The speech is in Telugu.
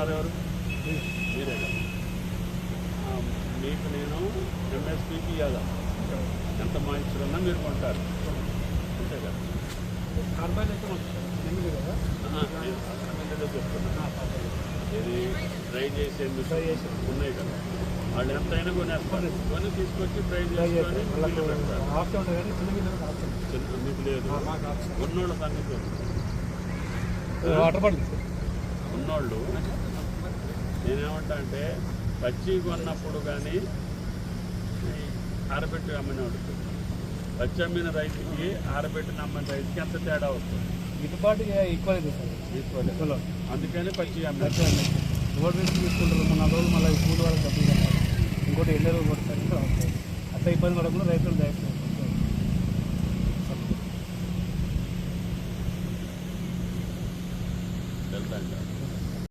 కొన్నారు ఎవరు? మీరే కదా. మీకు నేను ఎంఎస్పీకి ఇవ్వాలా, ఎంత మాయిశ్చర్ ఉన్నా మీరు కొంటారు అంతే కదా. చెప్తున్నా ఇది డ్రై చేసేందుకు ఉన్నాయి కదా, వాళ్ళు ఎంతైనా కొనేస్తారు, కొని తీసుకొచ్చి ఫ్రై చేసుకొని మీకు లేదు. ఉన్నోళ్ళ సంగతి ఉన్నోళ్ళు నేనేమంటా అంటే పచ్చి కొన్నప్పుడు కానీ ఆరబెట్టి అమ్మినోడు, పచ్చి అమ్మిన రైతుకి ఆరబెట్టిన అమ్మిన రైతుకి ఎంత తేడా వస్తుంది? గిట్టుబాటు ఈక్వల్ ఈక్వల్. అందుకని పచ్చి అమ్మిన రోడ్ రేట్లు తీసుకుంటారు. 3 రోజులు మళ్ళీ కూలి వాళ్ళకి డబ్బులు కట్టాలి, ఇంకోటి ఎండ రోజు కొడతారు. అట్లా ఇబ్బంది పడకుండా రైతులు దయచేసి వెళ్తాను.